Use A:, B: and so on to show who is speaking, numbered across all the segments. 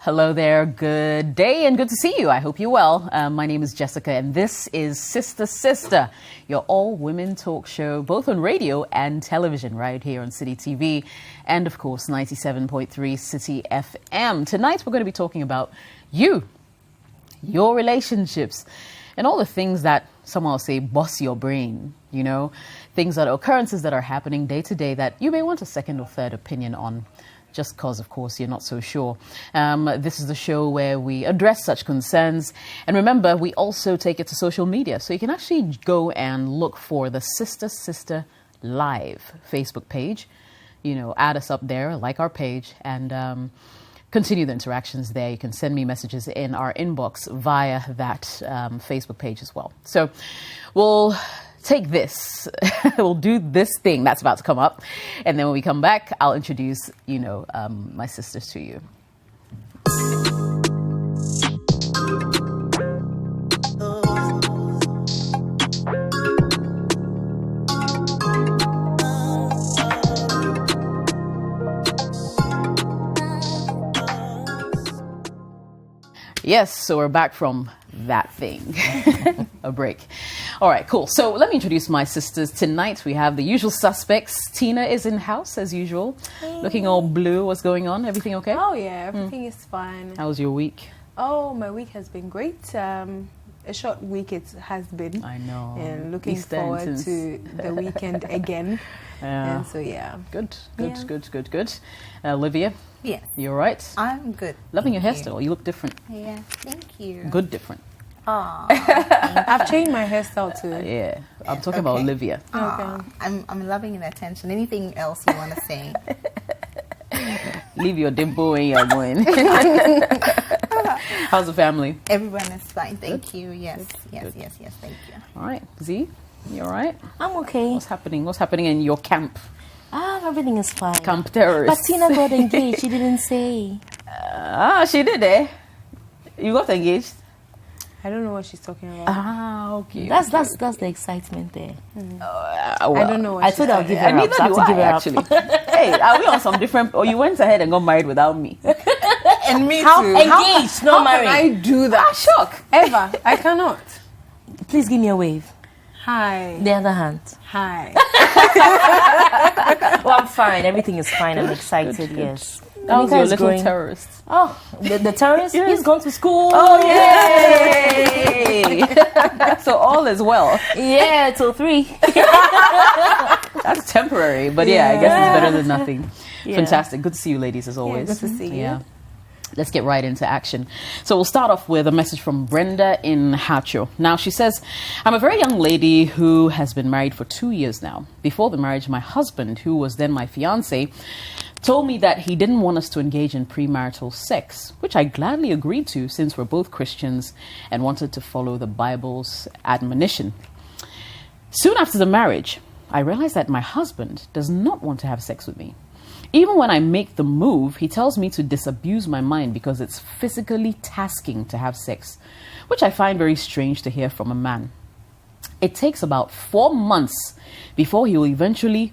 A: Hello there, good day and good to see you. I hope you're well. My name is Jessica and this is Sister, your all-women talk show, both on radio and television, right here on City TV and, of course, 97.3 City FM. Tonight we're going to be talking about you, your relationships, and all the things that someone will say boss your brain, you know, things that are occurrences that are happening day to day that you may want a second or third opinion on. Just because, of course, you're not so sure. This is the show where we address such concerns. And remember, we also take it to social media. So you can actually go and look for the Sister Live Facebook page. You know, add us up there, like our page, and continue the interactions there. You can send me messages in our inbox via that Facebook page as well. So we'll take this, we'll do this thing that's about to come up. And then when we come back, I'll introduce, my sisters to you. Yes, so we're back from that thing, a break. All right, cool. So let me introduce my sisters. Tonight we have the usual suspects. Tina is in house as usual, looking all blue. What's going on? Everything okay?
B: Oh yeah, everything is fine.
A: How was your week?
B: Oh, my week has been great. A short week it has been.
A: I know.
B: And looking forward to the weekend again.
A: Yeah.
B: And so yeah.
A: Good. Olivia?
C: Yes.
A: You all right?
C: I'm good.
A: Loving your hairstyle. You look different.
C: Yeah, thank you.
A: Good different.
B: I've changed my hairstyle too.
A: Yeah. I'm talking about Olivia.
B: Okay.
C: I'm loving the attention. Anything else you want to say?
A: Leave your dimple when you're going. How's the family?
C: Everyone is fine. Thank you. Yes. Thank you.
A: All right. Z, you all right?
D: I'm okay.
A: What's happening in your camp?
D: Everything is fine.
A: Camp terrorists.
D: But Tina got engaged. She didn't say.
A: She did, eh? You got engaged?
B: I don't know what she's talking about.
A: Okay.
D: That's the excitement there.
A: Well,
B: I don't know what
D: I told her I'll give her up.
A: Neither
D: So I
A: do
D: have to give her
A: actually.
D: up.
A: Hey, are we on some different... Or you went ahead and got married without me?
C: And me
D: How
C: too.
D: engaged, not
B: How
D: married.
B: can I do that?
A: Shock.
B: Ever. I cannot.
D: Please give me a wave.
B: Hi.
D: The other hand.
B: Hi.
D: Oh, I'm fine. Everything is fine. I'm excited.
A: Good.
D: Yes.
A: How's
D: Anika
A: your
D: is
A: little
D: growing.
A: terrorist?
D: Oh, the terrorist?
A: Yes.
D: He's gone to school.
A: Oh, yay! So all is well.
D: Yeah, till 3.
A: That's temporary, but yeah, I guess it's better than nothing.
D: Yeah.
A: Fantastic. Good to see you, ladies, as always.
B: good to see you.
A: Yeah. Let's get right into action. So we'll start off with a message from Brenda in Hacho. Now, she says, I'm a very young lady who has been married for 2 years now. Before the marriage, my husband, who was then my fiancé, told me that he didn't want us to engage in premarital sex, which I gladly agreed to since we're both Christians and wanted to follow the Bible's admonition. Soon after the marriage, I realized that my husband does not want to have sex with me. Even when I make the move, he tells me to disabuse my mind because it's physically tasking to have sex, which I find very strange to hear from a man. It takes about 4 months before he will eventually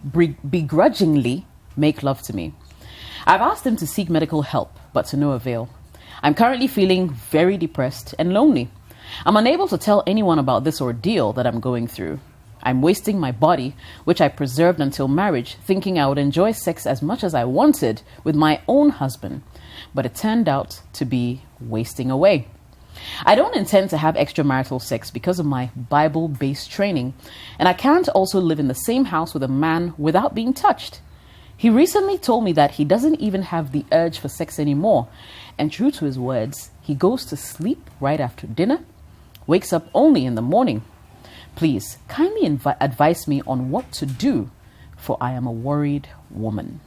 A: begrudgingly make love to me. I've asked him to seek medical help, but to no avail. I'm currently feeling very depressed and lonely. I'm unable to tell anyone about this ordeal that I'm going through. I'm wasting my body, which I preserved until marriage, thinking I would enjoy sex as much as I wanted with my own husband, but it turned out to be wasting away. I don't intend to have extramarital sex because of my Bible-based training, and I can't also live in the same house with a man without being touched. He recently told me that he doesn't even have the urge for sex anymore, and true to his words, he goes to sleep right after dinner, wakes up only in the morning. Please, kindly advise me on what to do, for I am a worried woman.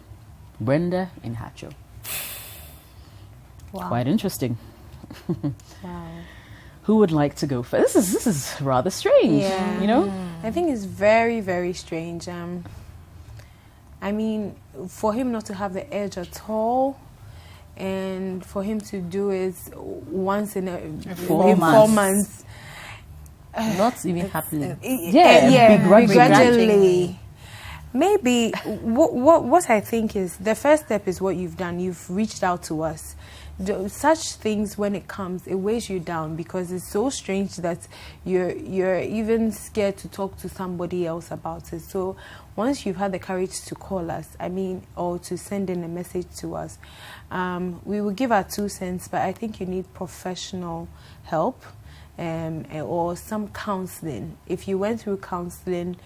A: Brenda in Hacho.
B: Wow.
A: Quite interesting.
B: Wow.
A: Who would like to go first? This is rather strange,
B: Yeah.
A: you know?
B: I think it's very, very strange. I mean, for him not to have the urge at all, and for him to do it once in 4 months.
D: Not even happily.
A: Yeah,
B: begrudgingly. Maybe what I think is the first step is what you've done. You've reached out to us. Such things, when it comes, it weighs you down because it's so strange that you're even scared to talk to somebody else about it. So once you've had the courage to call us, or to send in a message to us, we will give our 2 cents, but I think you need professional help. Or some counseling. If you went through counseling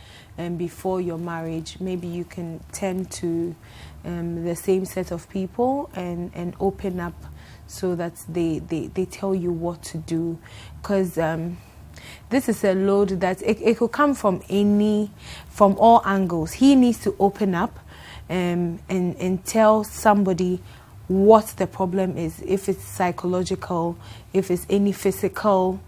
B: before your marriage, maybe you can turn to the same set of people and open up so that they tell you what to do. Because this is a load that it could come from all angles. He needs to open up and tell somebody what the problem is, if it's psychological, if it's any physical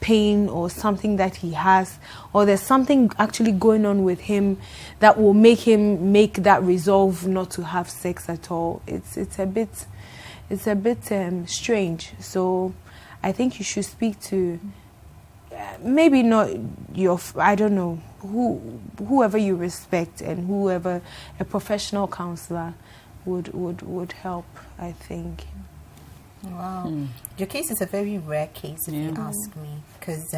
B: pain or something that he has, or there's something actually going on with him that will make him make that resolve not to have sex at all. It's a bit strange. So I think you should speak to maybe not your, I don't know, whoever you respect, and whoever, a professional counselor would help, I think.
C: Wow. Your case is a very rare case, if you ask me, because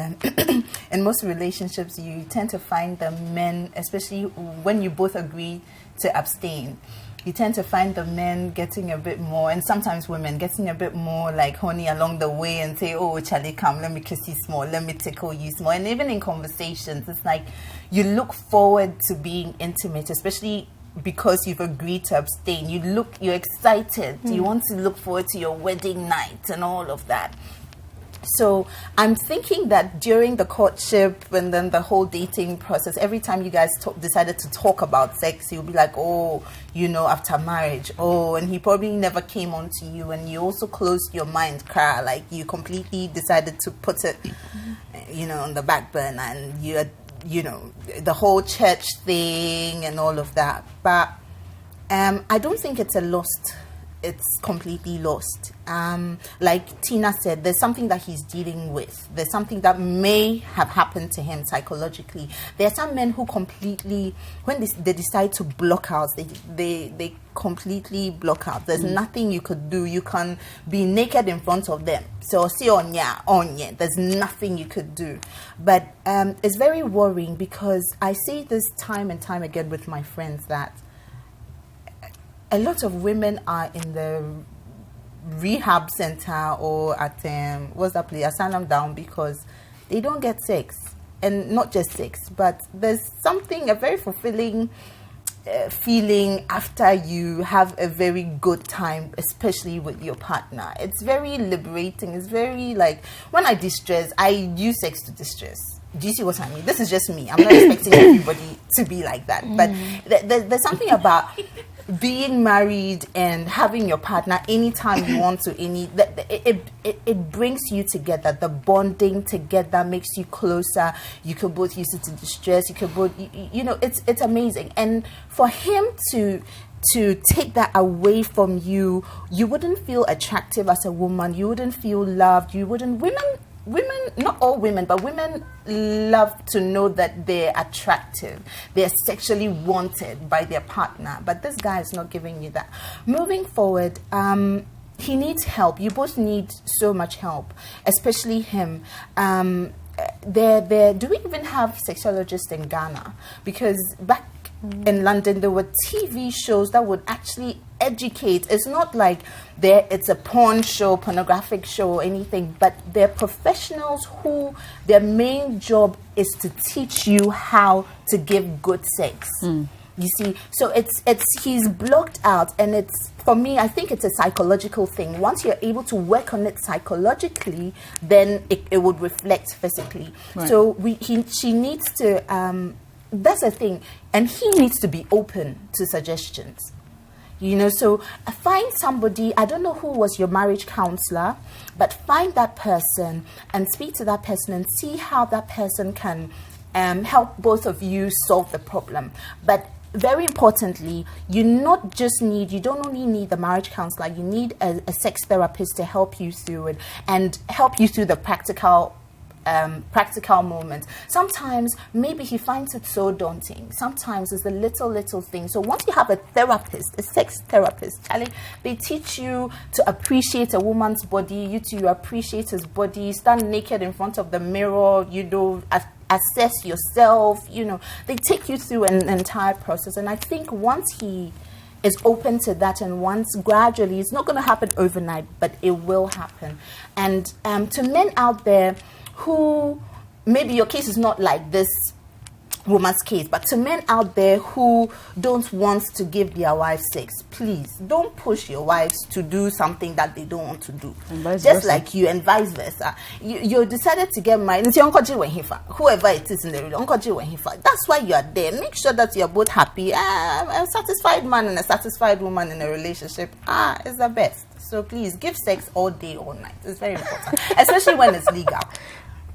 C: in most relationships you tend to find the men, especially when you both agree to abstain, you tend to find the men getting a bit more, and sometimes women getting a bit more like honey along the way and say, oh Charlie, come, let me kiss you small, let me tickle you small. And even in conversations, it's like you look forward to being intimate, especially because you've agreed to abstain. You're excited. You want to look forward to your wedding night and all of that. So I'm thinking that during the courtship and then the whole dating process, every time you guys decided to talk about sex, you'll be like, oh, after marriage, and he probably never came on to you, and you also closed your mind, like you completely decided to put it, on the back burner, and you had, the whole church thing and all of that. But I don't think it's completely lost. Like Tina said, there's something that he's dealing with. There's something that may have happened to him psychologically. There are some men who completely, when they decide to block out, they completely block out. There's nothing you could do. You can be naked in front of them. So see on ya. There's nothing you could do. But it's very worrying, because I see this time and time again with my friends that a lot of women are in the rehab center or at what's that place, Asylum Down, because they don't get sex. And not just sex, but there's a very fulfilling feeling after you have a very good time, especially with your partner. It's very liberating. It's very like, when I distress, I use sex to distress. Do you see what I mean? This is just me. I'm not expecting everybody to be like that. But there's something about being married and having your partner anytime you want to. It brings you together. The bonding together makes you closer. You could both use it to distress. You could both, it's amazing. And for him to take that away from you, you wouldn't feel attractive as a woman. You wouldn't feel loved. Women, not all women, but women love to know that they're attractive. They're sexually wanted by their partner. But this guy is not giving you that. Moving forward, he needs help. You both need so much help, especially him. Do we even have sexologists in Ghana? Because back in London, there were TV shows that would actually educate. It's not like it's a porn show, pornographic show or anything, but they're professionals who their main job is to teach you how to give good sex. You see, so he's blocked out, and it's, for me, I think it's a psychological thing. Once you're able to work on it psychologically, then it would reflect physically. Right. So she needs to. That's the thing, and he needs to be open to suggestions. So find somebody. I don't know who was your marriage counselor, but find that person and speak to that person and see how that person can help both of you solve the problem. But very importantly, you don't only need the marriage counselor, you need a sex therapist to help you through it and help you through the practical practical moments. Sometimes maybe he finds it so daunting. Sometimes it's the little things. So once you have a therapist, a sex therapist, Charlie, they teach you to appreciate a woman's body. You appreciate his body. Stand naked in front of the mirror. Assess yourself. They take you through an entire process. And I think once he is open to that, and once gradually, it's not going to happen overnight, but it will happen. And to men out there who, maybe your case is not like this woman's case, but to men out there who don't want to give their wives sex, please don't push your wives to do something that they don't want to do. Just like you, and vice versa. You decided to get married. It's your Uncle G when he whoever it is in the relationship, Uncle G when he that's why you are there. Make sure that you are both happy. A satisfied man and a satisfied woman in a relationship is the best. So please give sex all day, all night. It's very important, especially when it's legal.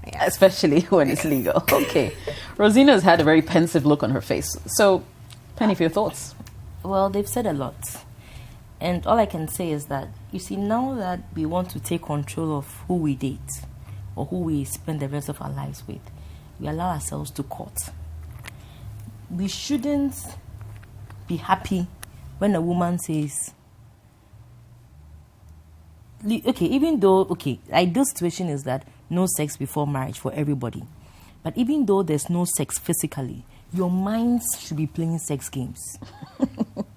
C: Yeah.
A: Especially when it's legal. Okay. Rosina's had a very pensive look on her face. So, Penny, for your thoughts?
D: Well, they've said a lot. And all I can say is that, you see, now that we want to take control of who we date or who we spend the rest of our lives with, we allow ourselves to court. We shouldn't be happy when a woman says, okay, even though, ideal situation is that no sex before marriage for everybody. But even though there's no sex physically, your minds should be playing sex games.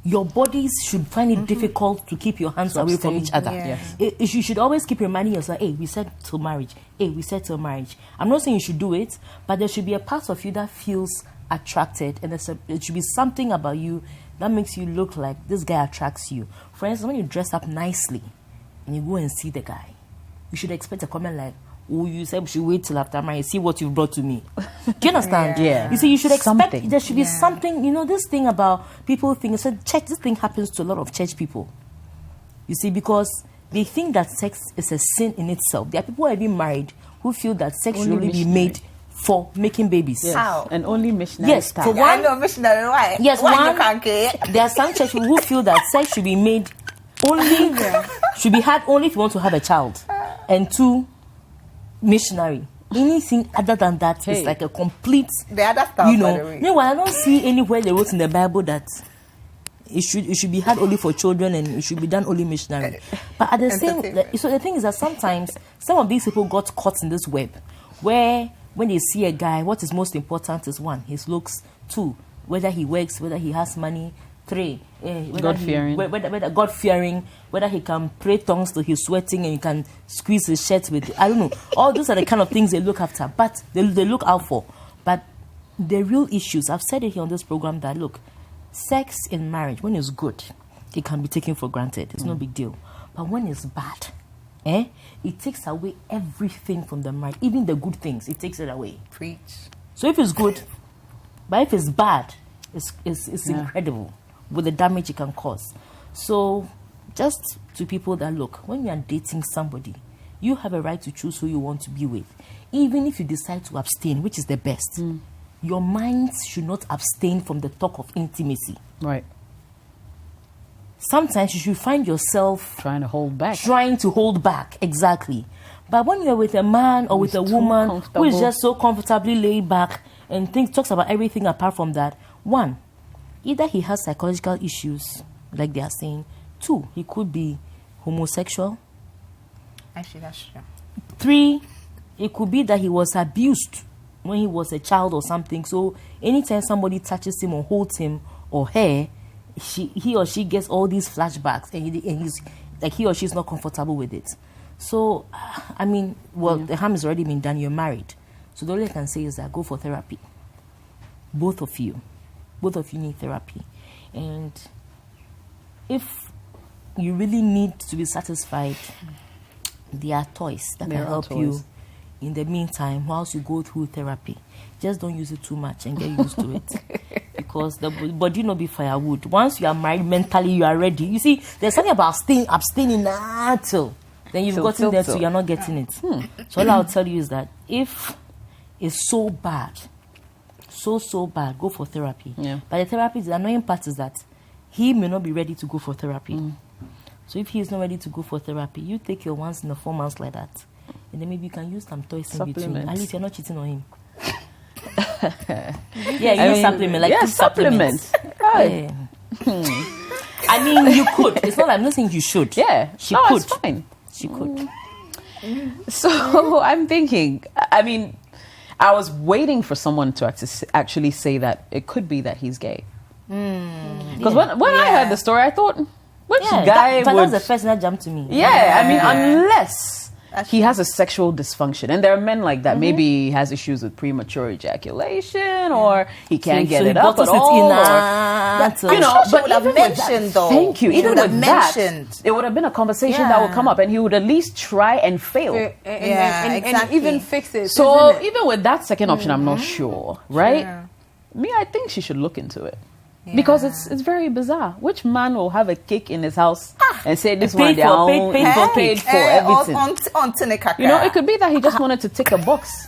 D: Your bodies should find it difficult to keep your hands away from each other.
C: Yeah.
D: Yes. You should always keep reminding yourself, hey, we said till marriage. Hey, we said till marriage. I'm not saying you should do it, but there should be a part of you that feels attracted, and it should be something about you that makes you look like this guy attracts you. For instance, when you dress up nicely and you go and see the guy, you should expect a comment like, oh, you said we should wait till after marriage, see what you've brought to me. Do you understand?
A: Yeah.
D: You see, you should expect
A: Something.
D: there should be something. This thing about people think, church, this thing happens to a lot of church people. You see, because they think that sex is a sin in itself. There are people who have been married who feel that sex should only be made for making babies.
A: Yes.
C: How?
A: And only missionary
D: Yes,
A: style.
D: for one,
C: I know missionary. Why?
D: Yes,
C: why
D: one,
C: you can't get?
D: there are some church people who feel that sex should be made only, should be had only if you want to have a child. And two, missionary. Anything other than that is like a complete,
C: The other stuff, by the way.
D: No, I don't see anywhere they wrote in the Bible that it should be had only for children and it should be done only missionary. But at the same, so the thing is that sometimes some of these people got caught in this web where when they see a guy, what is most important is one, his looks, two, whether he works, whether he has money, three,
A: God-fearing.
D: Whether God-fearing, whether he can pray tongues till he's sweating and you can squeeze his shirt with, I don't know. All those are the kind of things they look after, but they look out for. But the real issues, I've said it here on this program that, look, sex in marriage, when it's good, it can be taken for granted. It's no big deal. But when it's bad, it takes away everything from the marriage. Even the good things, it takes it away.
C: Preach.
D: So if it's good, but if it's bad, it's incredible with the damage it can cause. So just to people that, look, when you are dating somebody, you have a right to choose who you want to be with. Even if you decide to abstain, which is the best, your minds should not abstain from the talk of intimacy.
A: Right.
D: Sometimes you should find yourself
A: Trying to hold back.
D: Exactly. But when you're with a man or with a woman who is just so comfortably laid back and talks about everything apart from that, one, either he has psychological issues, like they are saying. Two, he could be homosexual.
C: Actually, that's true.
D: Three, it could be that he was abused when he was a child or something. So anytime somebody touches him or holds him or her, he or she gets all these flashbacks and he's like, he or she is not comfortable with it. So, I mean, the harm has already been done. You're married. So the only I can say is that go for therapy. Both of you need therapy. And if you really need to be satisfied, there are toys that can help you in the meantime whilst you go through therapy. Just don't use it too much and get used to it. Because the body not be firewood. Once you are married, mentally you are ready. You see, there's something about abstaining until then you've gotten there, so you're not getting it. So all I'll tell you is that if it's so bad, go for therapy.
A: Yeah.
D: But the therapy, the annoying part is that he may not be ready to go for therapy. So if he is not ready to go for therapy, you take your once in a 4 months like that. and then maybe you can use some toys in between.
A: Supplements.
D: At least you're not cheating on him. Yeah, use supplement, like
A: yeah,
D: two supplements.
A: Right.
D: Yeah. I mean, you could. It's not like I'm not saying you should.
A: Yeah,
D: She
A: no,
D: could.
A: it's fine.
D: She could.
A: So I'm thinking, I mean, I was waiting for someone to actually say that it could be that he's gay. Because when I heard the story, I thought, which guy
D: that
A: would...
D: was the first thing that jumped to me.
A: Yeah, I mean, unless he has a sexual dysfunction. And there are men like that. Maybe he has issues with premature ejaculation, or he can't get it up at all.
C: But even mentioned, though.
A: Thank you. Even with that,
C: mentioned.
A: it would have been a conversation that would come up, and he would at least try and fail.
B: And even fix it.
A: So
B: isn't it?
A: even with that second option, I'm not sure, right?
C: Sure.
A: Me, I think she should look into it. Because it's very bizarre. Which man will have a cake in his house and say this one paid for everything? You know, it could be that he just wanted to tick a box.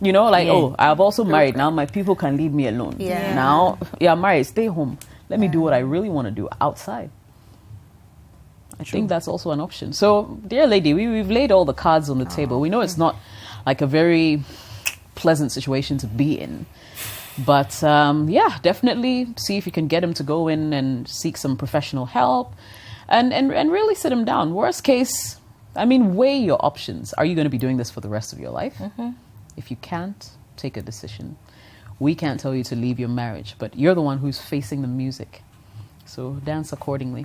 A: You know, like, oh, I've also married. Now my people can leave me alone.
C: Yeah.
A: Now, I'm married. Stay home. Let me do what I really want to do outside. I think that's also an option. So, dear lady, we've laid all the cards on the table. We know it's not like a very pleasant situation to be in. But definitely see if you can get him to go in and seek some professional help and really sit him down. Worst case, I mean, weigh your options. Are you going to be doing this for the rest of your life? If you can't, take a decision. We can't tell you to leave your marriage, but you're the one who's facing the music. So dance accordingly.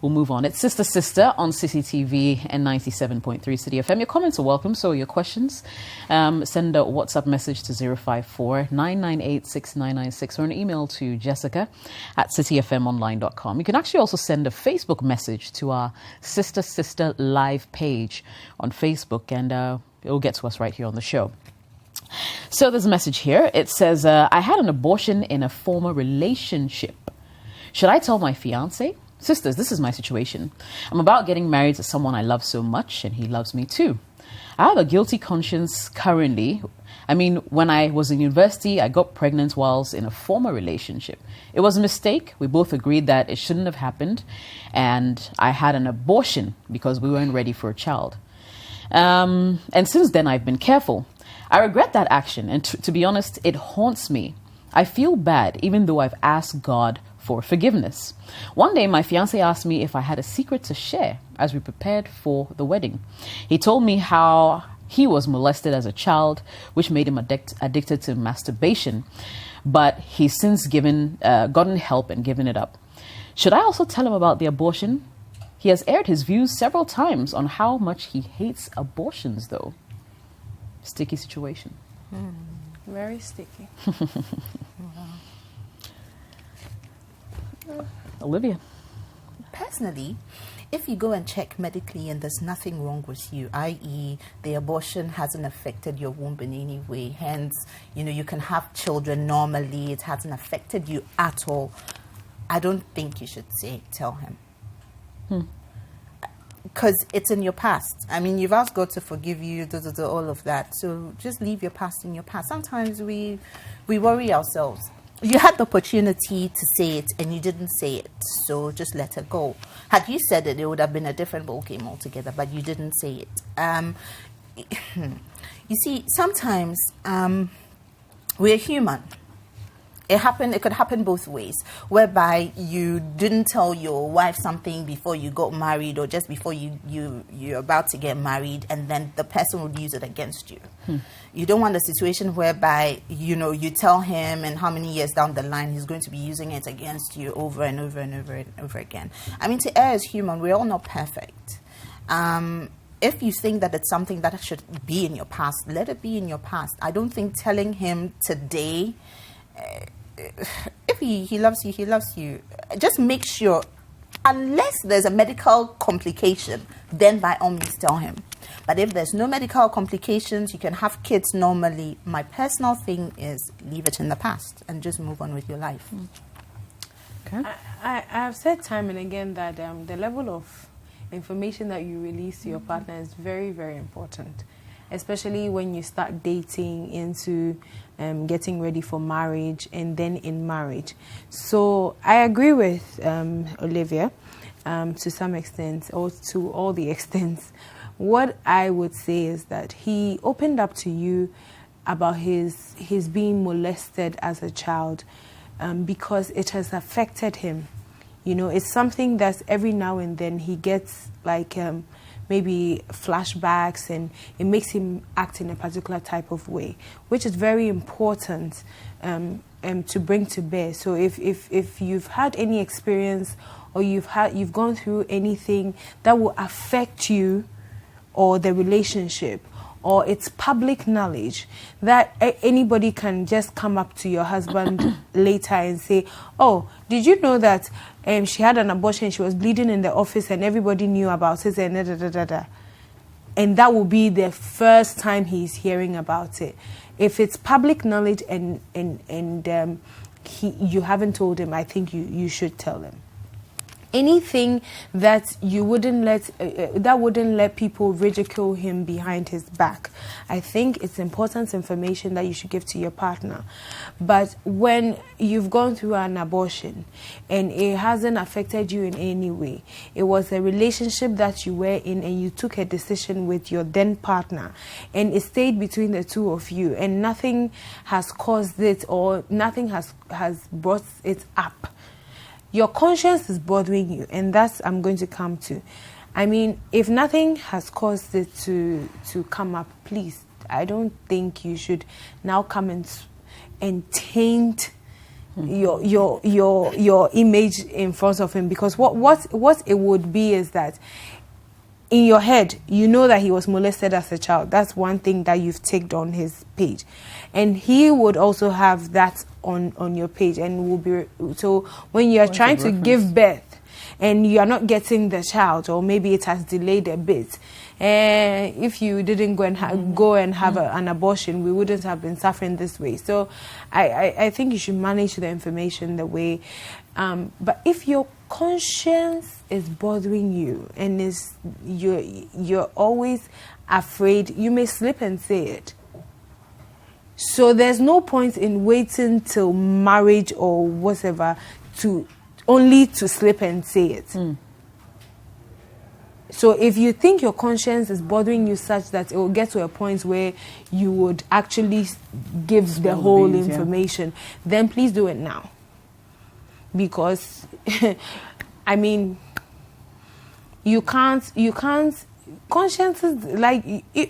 A: We'll move on. It's Sister on CCTV and 97.3 City FM. Your comments are welcome. So your questions, send a WhatsApp message to 054-998-6996 or an email to jessica@cityfmonline.com. You can actually also send a Facebook message to our Sister live page on Facebook, and it will get to us right here on the show. So there's a message here. It says, I had an abortion in a former relationship. Should I tell my fiance? Sisters, this is my situation. I'm about getting married to someone I love so much, and he loves me too. I have a guilty conscience currently. I mean, when I was in university, I got pregnant whilst in a former relationship. It was a mistake. We both agreed that it shouldn't have happened, and I had an abortion because we weren't ready for a child. And since then, I've been careful. I regret that action, and to be honest, it haunts me. I feel bad, even though I've asked God for forgiveness. One day, my fiancé asked me if I had a secret to share as we prepared for the wedding. He told me how he was molested as a child, which made him addicted to masturbation, but he's since gotten help and given it up. Should I also tell him about the abortion? He has aired his views several times on how much he hates abortions, though. Sticky situation.
B: Very sticky.
A: Olivia.
C: Personally, if you go and check medically and there's nothing wrong with you, i.e. the abortion hasn't affected your womb in any way, hence, you can have children normally, it hasn't affected you at all, I don't think you should tell him. Because it's in your past. I mean, you've asked God to forgive you, all of that. So just leave your past in your past. Sometimes we worry ourselves. You had the opportunity to say it and you didn't say it, so just let it go. Had you said it, it would have been a different ballgame altogether, but you didn't say it. You see, sometimes we're human. It could happen both ways, whereby you didn't tell your wife something before you got married or just before you're about to get married, and then the person would use it against you. You don't want a situation whereby, you tell him and how many years down the line he's going to be using it against you over and over and over and over again. I mean, to err is human. We're all not perfect. If you think that it's something that should be in your past, let it be in your past. I don't think telling him today... if he loves you, he loves you. Just make sure, unless there's a medical complication, then by all means tell him. But if there's no medical complications, you can have kids normally. My personal thing is leave it in the past and just move on with your life.
B: Okay. I have said time and again that the level of information that you release to your partner is very, very important, especially when you start dating into getting ready for marriage and then in marriage. So I agree with Olivia to some extent, or to all the extents. what I would say is that he opened up to you about his being molested as a child because it has affected him. You know, it's something that every now and then he gets like maybe flashbacks, and it makes him act in a particular type of way, which is very important to bring to bear. So if you've had any experience, or you've gone through anything that will affect you or the relationship, or it's public knowledge that anybody can just come up to your husband later and say, oh, did you know that she had an abortion, she was bleeding in the office and everybody knew about it, and and that will be the first time he's hearing about it. If it's public knowledge and you haven't told him, I think you should tell him. Anything that you wouldn't let people ridicule him behind his back, I think it's important information that you should give to your partner. But when you've gone through an abortion and it hasn't affected you in any way, it was a relationship that you were in and you took a decision with your then partner and it stayed between the two of you and nothing has caused it or nothing has brought it up, your conscience is bothering you, and that's I'm going to come to. I mean, if nothing has caused it to come up, please, I don't think you should now come and taint your image in front of him, because what it would be is that in your head, you know that he was molested as a child. That's one thing that you've ticked on his page. And he would also have that on your page. And will be so when you're trying to give birth and you are not getting the child, or maybe it has delayed a bit, if you didn't go and have an abortion, we wouldn't have been suffering this way. So I think you should manage the information the way. But if your conscience is bothering you and you're always afraid, you may slip and say it. So there's no point in waiting till marriage or whatever to slip and say it. So if you think your conscience is bothering you such that it will get to a point where you would actually give the whole information, then please do it now. Because, I mean, you can't, conscience is like,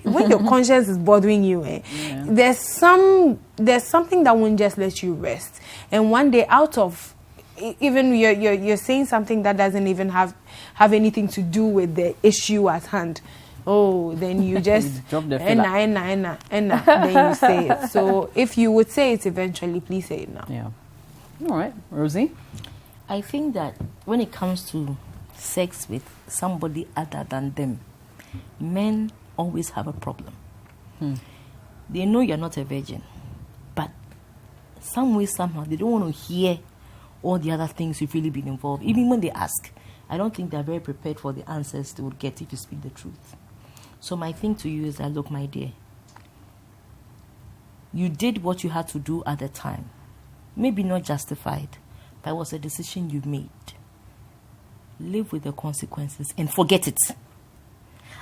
B: when your conscience is bothering you, there's something that won't just let you rest. And one day out of, even you're saying something that doesn't even have anything to do with the issue at hand. Oh, then you just
A: drop the
B: then you say it. So if you would say it eventually, please say it now.
A: Yeah. All right, Rosie?
D: I think that when it comes to sex with somebody other than them, men always have a problem. They know you're not a virgin, but some way, somehow, they don't want to hear all the other things you've really been involved. Even when they ask, I don't think they're very prepared for the answers they would get if you speak the truth. So my thing to you is that, look, my dear, you did what you had to do at the time. Maybe not justified, but it was a decision you made. Live with the consequences and forget it.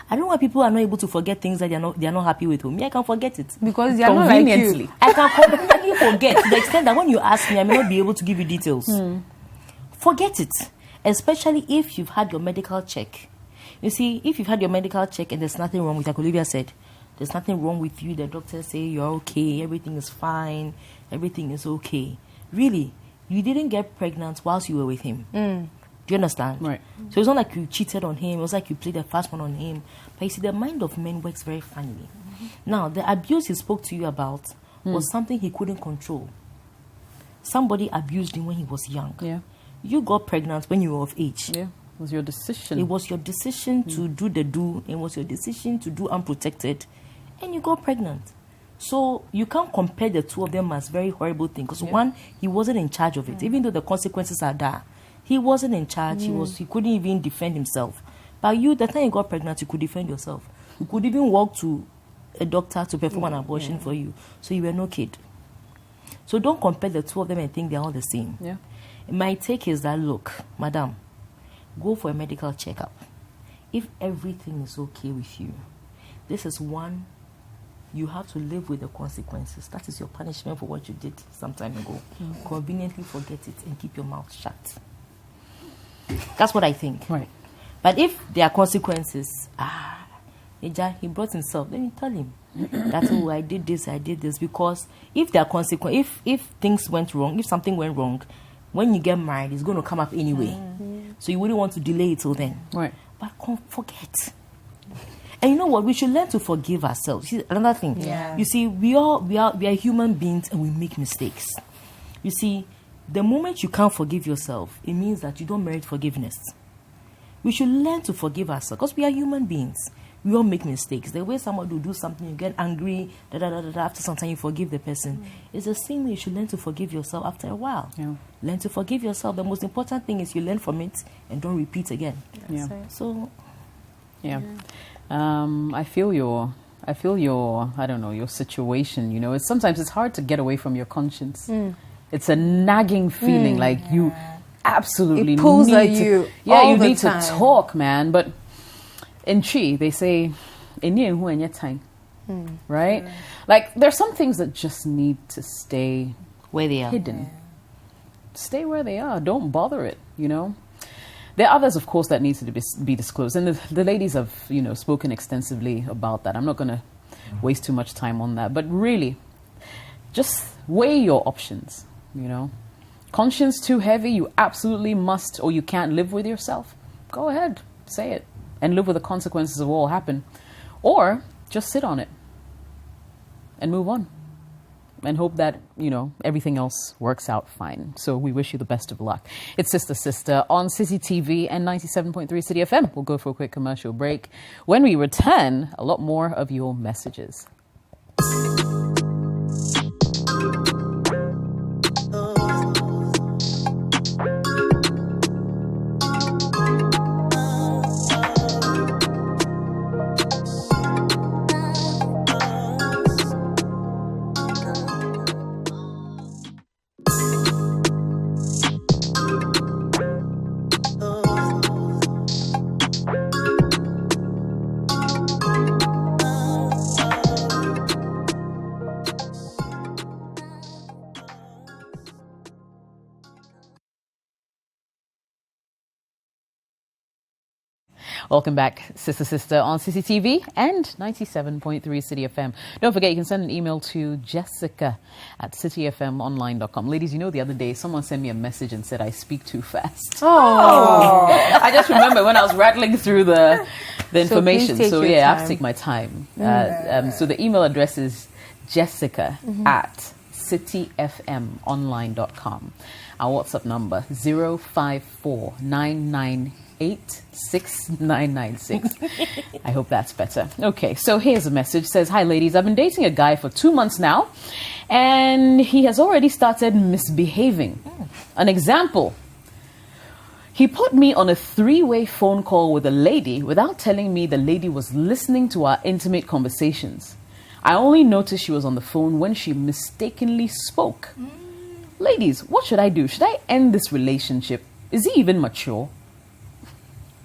D: I don't know why people are not able to forget things that they are not happy with. Me, I can forget it.
B: Because they are not like you.
D: I can completely forget to the extent that when you ask me, I may not be able to give you details. Forget it. Especially if you've had your medical check. You see, if you've had your medical check and there's nothing wrong with, like Olivia said, there's nothing wrong with you, the doctors say you're okay, everything is fine, everything is okay. Really, you didn't get pregnant whilst you were with him. Do you understand?
A: Right.
D: So it's not like you cheated on him. It was like you played a fast one on him. But you see, the mind of men works very funnily. Now, the abuse he spoke to you about was something he couldn't control. Somebody abused him when he was young.
A: Yeah.
D: You got pregnant when you were of age.
A: Yeah. It was your decision.
D: It was your decision to do the do. It was your decision to do unprotected. And you got pregnant. So you can't compare the two of them as very horrible things. Because one, he wasn't in charge of it. Even though the consequences are there. He wasn't in charge. He couldn't even defend himself. But you, the time you got pregnant, you could defend yourself. You could even walk to a doctor to perform an abortion for you. So you were no kid. So don't compare the two of them and think they're all the same.
A: Yeah.
D: My take is that, look, madam, go for a medical checkup. if everything is okay with you, this is one, you have to live with the consequences. That is your punishment for what you did some time ago. Conveniently forget it and keep your mouth shut. That's what I think.
A: Right.
D: But if there are consequences, he brought himself, then you tell him that, oh, I did this, because if there are consequences, if things went wrong, if something went wrong, when you get married, it's going to come up anyway. So you wouldn't want to delay it till then.
A: Right.
D: But forget. And you know what? We should learn to forgive ourselves. See, another thing.
C: Yeah.
D: You see, we are human beings and we make mistakes. You see, the moment you can't forgive yourself, it means that you don't merit forgiveness. We should learn to forgive ourselves because we are human beings. We all make mistakes. The way someone will do something, you get angry, after some time you forgive the person. It's the same way you should learn to forgive yourself after a while.
A: Yeah.
D: Learn to forgive yourself. The most important thing is you learn from it and don't repeat again.
A: Yeah.
D: So,
A: Yeah. I feel your, I don't know, your situation, you know. Sometimes it's hard to get away from your conscience. It's a nagging feeling, like you absolutely
B: It pulls
A: need
B: at
A: to,
B: you
A: yeah,
B: all
A: you
B: the
A: need
B: time.
A: to talk, man. But in Chi, they say, time, right? Like, there's some things that just need to stay
D: where they are.
A: hidden. Stay where they are. Don't bother it, you know. There are others, of course, that need to be disclosed. And the ladies have, you know, spoken extensively about that. I'm not going to waste too much time on that. But really, just weigh your options, you know. Conscience too heavy, you absolutely must, or you can't live with yourself. Go ahead, say it, and live with the consequences of what will happen. Or just sit on it and move on. And hope that, you know, everything else works out fine. So we wish you the best of luck. It's Sister on City TV and 97.3 City FM. We'll go for a quick commercial break. When we return, a lot more of your messages. Welcome back, Sister on CCTV and 97.3 City FM. Don't forget, you can send an email to jessica@cityfmonline.com. Ladies, you know, the other day, someone sent me a message and said I speak too fast.
B: Oh.
A: I just remember when I was rattling through the information.
B: please take your
A: I have to
B: time.
A: take my time. So the email address is jessica@cityfmonline.com. Our WhatsApp number 05499866996. I hope that's better. Okay, so here's a message. Says, hi ladies, I've been dating a guy for 2 months now and he has already started misbehaving. An example, he put me on a 3-way phone call with a lady without telling me the lady was listening to our intimate conversations. I only noticed she was on the phone when she mistakenly spoke. Ladies, what should I do? Should I end this relationship? Is he even mature?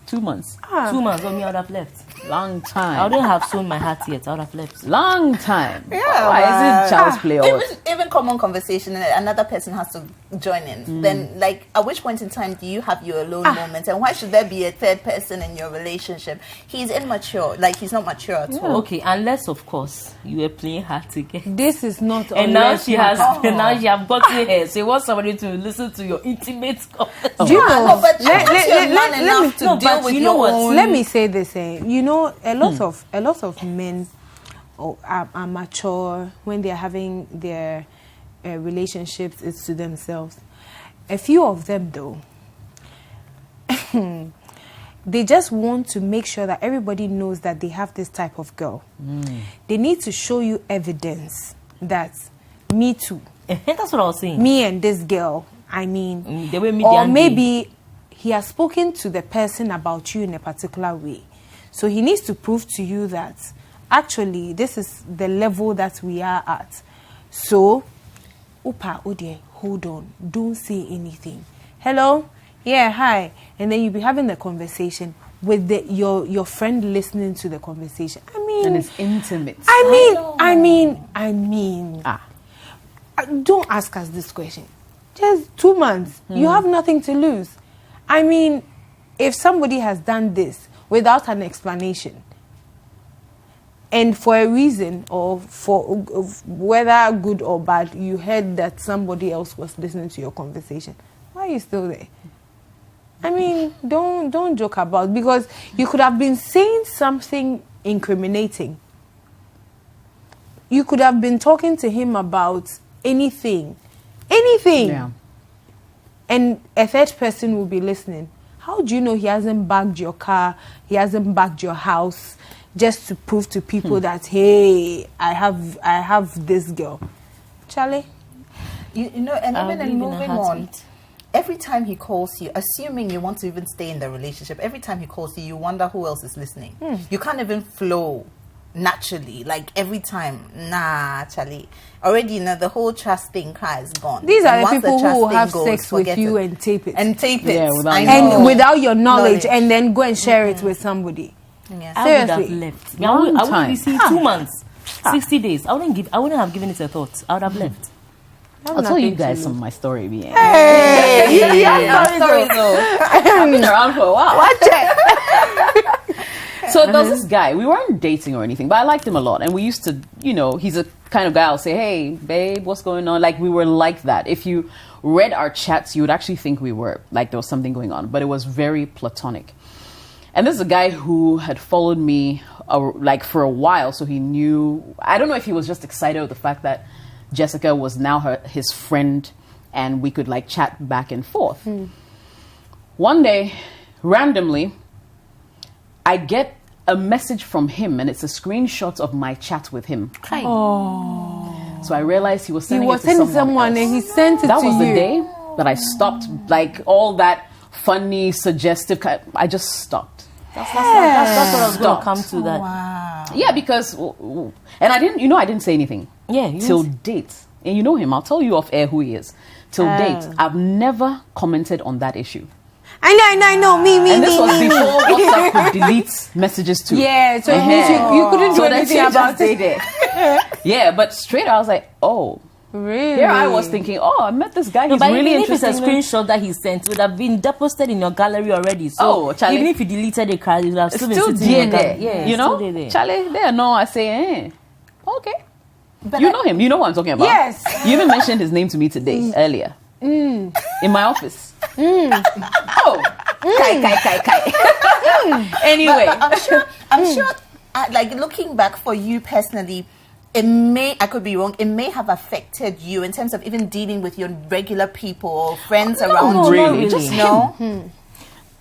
A: 2 months.
D: 2 months, me, I would have left.
A: Long
D: I
A: time.
D: wouldn't have sold my heart yet. I would have left.
A: Long time.
C: Yeah,
A: Why is it child's play or what?
C: even common conversation and another person has to join in. Then, like, at which point in time do you have your alone moment? And why should there be a third person in your relationship? He's immature. Like, he's not mature at all.
D: Okay, unless of course you were playing hard to get.
B: This is not
D: And now
B: unless
D: she has, now she have gotten her. So you want somebody to listen to your intimate conversation.
B: Do you know?
C: No, but
B: Let-
C: once
B: let-
C: you're
B: let-
C: man
B: let
C: enough
B: me-
C: to
D: no,
C: deal
D: but
C: with
D: you
C: your
D: know what?
C: own.
B: Let me say this. You know, a lot of men are mature when they are having their relationships. It's to themselves. A few of them, though, they just want to make sure that everybody knows that they have this type of girl. They need to show you evidence that me too,
D: That's what I was saying.
B: me and this girl. I mean,
D: The way me
B: or
D: and
B: maybe he has spoken to the person about you in a particular way. So he needs to prove to you that actually this is the level that we are at. So, Upa, Odie, hold on. Don't say anything. Hello? Yeah, hi. And then you'll be having the conversation. with your friend listening to the conversation. I mean,
A: and it's intimate.
B: I mean. Don't ask us this question. Just 2 months. You have nothing to lose. I mean, if somebody has done this without an explanation, and for a reason, or for whether good or bad, you heard that somebody else was listening to your conversation, why are you still there? I mean, don't joke about, because you could have been saying something incriminating. You could have been talking to him about anything.
A: Yeah.
B: And a third person will be listening. How do you know he hasn't bagged your car, he hasn't bagged your house, just to prove to people that, hey, I have this girl? Charlie?
C: You know, and even in moving on, every time he calls you, assuming you want to even stay in the relationship, every time he calls you, you wonder who else is listening. You can't even flow naturally, like every time. Nah, Charlie. Already, you know, the whole trust thing is gone.
B: These are
C: And
B: the
C: once
B: people who will
C: trust
B: have
C: thing
B: sex
C: goes,
B: with you
C: forget it.
B: and tape it.
C: And tape it.
A: Yeah, without
C: I
A: knowledge.
C: know.
B: And without your knowledge, and then go and share it with somebody.
C: Yeah.
D: I would have
B: Seriously.
D: left.
A: Long
D: I would
A: time.
D: receive 2 months, 60 days. I wouldn't have given it a thought. I would have left.
A: I'll tell you guys some of my story. Yeah.
C: Hey,
A: I've been around for a while.
B: Watch it.
A: So there was this guy. We weren't dating or anything, but I liked him a lot. And we used to, you know, he's a kind of guy I'll say, hey, babe, what's going on? Like, we were like that. If you read our chats, you would actually think we were, like, there was something going on. But it was very platonic. And this is a guy who had followed me, like, for a while. So he knew, I don't know if he was just excited with the fact that Jessica was now his friend and we could, like, chat back and forth. One day, randomly, I get a message from him, and it's a screenshot of my chat with him.
B: Oh.
A: So I realized he was sending
B: He was
A: it to
B: sending
A: someone
B: someone,
A: else.
B: and he sent it
A: That
B: to
A: was
B: you.
A: the day that I stopped, like, all that funny, suggestive I just stopped.
D: That's what I was going
A: Stopped.
D: to come to. That.
C: Wow.
A: Yeah, because, and I didn't say anything.
D: Yeah, you
A: Till
D: didn't
A: date. And you know him, I'll tell you off air who he is. Till date, I've never commented on that issue.
B: I know. Me.
A: And this was before WhatsApp could delete messages too.
B: Yeah, so it means you couldn't do
A: So that
B: anything
A: shit
B: about
A: just stayed there. Yeah, but straight I was like, oh.
B: Really?
A: Here I was thinking, oh, I met this guy. He's
D: But
A: really
D: even if it's a
A: interesting.
D: screenshot that he sent, it would have been deposited in your gallery already. So
A: Oh, Charlie.
D: even if you deleted the card, it would have
A: It's
D: still been
A: still
D: sitting in your
A: there.
D: gallery. Yeah,
A: you know,
D: still there.
A: Charlie, there. No, I say, okay.
C: But
A: You know him. You know what I'm talking about.
B: Yes.
A: You even mentioned his name to me today earlier in my office. Oh, kai. Anyway,
C: I'm sure, like, looking back for you personally, I could be wrong, it may have affected you in terms of even dealing with your regular people or friends around
A: not
C: you.
A: really, just
C: No?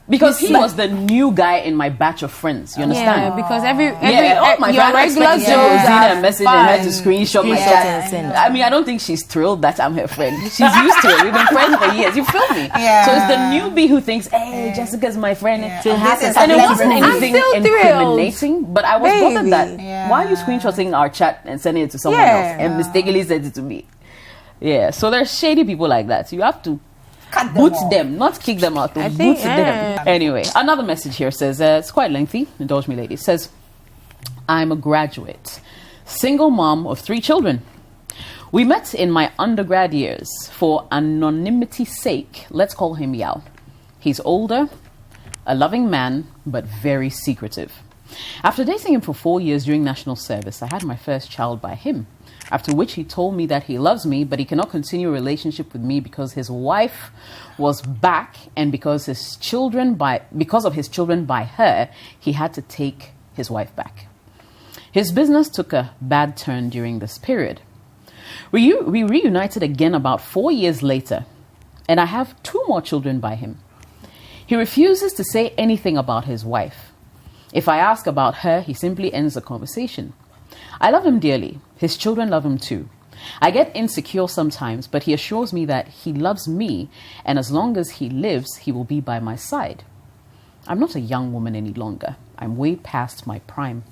A: because he was the new guy in my batch of friends. You understand?
B: Yeah, because every
A: all my
B: your
A: friends
B: regular
A: expected
B: Joes
A: to
B: are
A: send a message and had to screenshot my
D: Screenshot
A: chat.
D: and send.
A: I mean, I don't think she's thrilled that I'm her friend. She's used to it. We've been friends for years. You feel me?
C: Yeah.
A: So it's the newbie who thinks, hey, Jessica's my friend.
C: Yeah.
D: So it has
C: This is
D: a
A: And it
C: I'm
A: wasn't
C: still
A: anything
B: thrilled.
A: incriminating, but I was bothered
B: Baby.
A: that
C: Yeah.
A: why are you screenshotting our chat and sending it to someone
B: Yeah.
A: else and mistakenly sent it to me? Yeah, so there's shady people like that. So you have to
C: Cut them
A: boot
C: off.
A: them, not kick them out.
B: I
A: Boot
B: think,
A: them. Anyway, another message here says, it's quite lengthy. Indulge me, ladies. It says, I'm a graduate, single mom of 3 children. We met in my undergrad years. For anonymity's sake, let's call him Yao. He's older, a loving man, but very secretive. After dating him for 4 years during national service, I had my first child by him. After which he told me that he loves me, but he cannot continue a relationship with me because his wife was back, and because of his children by her, he had to take his wife back. His business took a bad turn during this period. We reunited again about 4 years later, and I have 2 more children by him. He refuses to say anything about his wife. If I ask about her, he simply ends the conversation. I love him dearly. His children love him too. I get insecure sometimes, but he assures me that he loves me, and as long as he lives, he will be by my side. I'm not a young woman any longer. I'm way past my prime.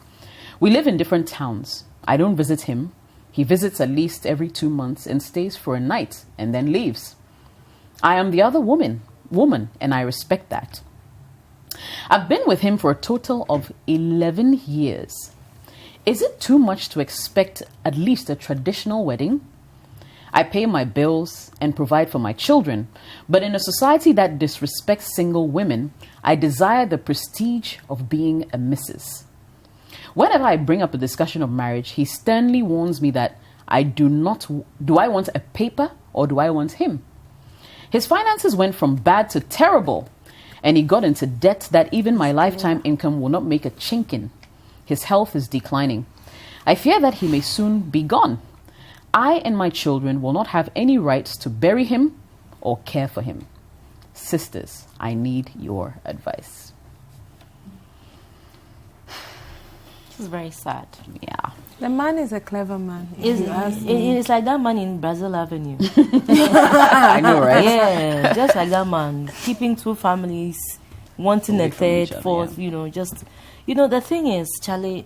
A: We live in different towns. I don't visit him. He visits at least every 2 months and stays for a night and then leaves. I am the other woman, and I respect that. I've been with him for a total of 11 years. Is it too much to expect at least a traditional wedding? I pay my bills and provide for my children, but in a society that disrespects single women, I desire the prestige of being a Mrs. Whenever I bring up a discussion of marriage, he sternly warns me that do I want a paper or do I want him? His finances went from bad to terrible, and he got into debt that even my lifetime income will not make a chink in. His health is declining. I fear that he may soon be gone. I and my children will not have any rights to bury him or care for him. Sisters, I need your advice.
D: This is very sad.
A: Yeah.
B: The man is a clever man. if you ask me.
D: It's like that man in Brazil Avenue.
A: I know, right?
D: Yeah, just like that man, keeping two families, wanting
A: Away
D: a
A: from
D: third,
A: each other,
D: fourth,
A: yeah.
D: The thing is, Charlie,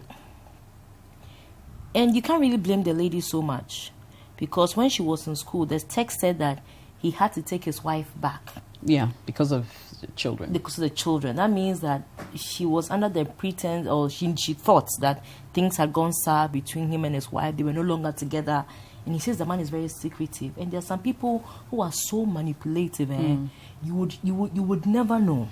D: and you can't really blame the lady so much, because when she was in school, the text said that he had to take his wife back.
A: Yeah, because of the children.
D: Because of the children. That means that she was under the pretense, or she thought that things had gone sour between him and his wife. They were no longer together. And he says the man is very secretive. And there are some people who are so manipulative. You would never know.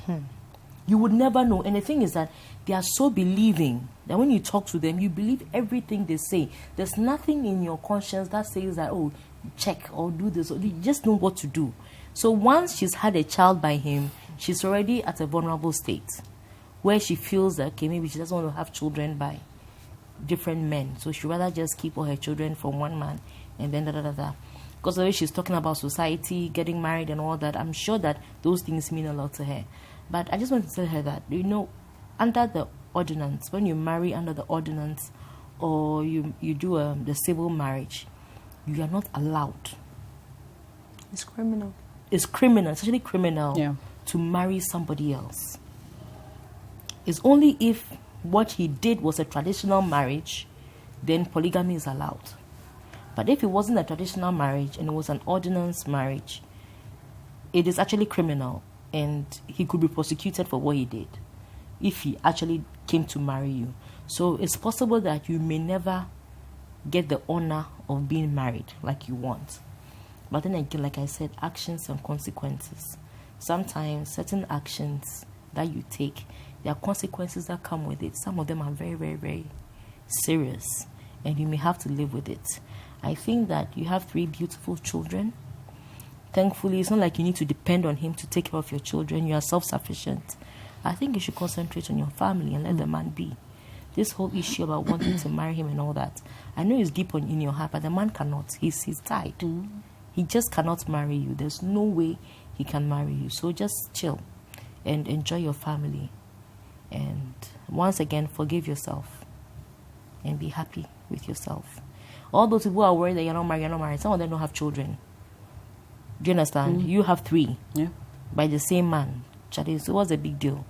D: You would never know. And the thing is that they are so believing that when you talk to them, you believe everything they say. There's nothing in your conscience that says that, oh, check or do this. Or you just know what to do. So once she's had a child by him, she's already at a vulnerable state where she feels that, okay, maybe she doesn't want to have children by different men. So she'd rather just keep all her children from one man and then da-da-da-da. Because the way she's talking about society, getting married and all that, I'm sure that those things mean a lot to her. But I just want to tell her that, under the ordinance, when you marry under the ordinance or you do the civil marriage, you are not allowed.
B: It's criminal.
D: It's criminal, it's actually criminal
A: Yeah.
D: to marry somebody else. It's only if what he did was a traditional marriage, then polygamy is allowed. But if it wasn't a traditional marriage and it was an ordinance marriage, it is actually criminal, and he could be prosecuted for what he did if he actually came to marry you. So it's possible that you may never get the honor of being married like you want. But then again, like I said, actions and consequences. Sometimes certain actions that you take, there are consequences that come with it. Some of them are very, very, very serious, and you may have to live with it. I think that you have 3 beautiful children. Thankfully, it's not like you need to depend on him to take care of your children. You are self-sufficient. I think you should concentrate on your family and let the man be. This whole issue about wanting to marry him and all that, I know it's deep in your heart, but the man cannot. He's tied. He just cannot marry you. There's no way he can marry you. So just chill and enjoy your family. And once again, forgive yourself and be happy with yourself. All those people who are worried that you're not married, some of them don't have children. Do you understand? You have 3 by the same man. Charlie, so what's the big deal?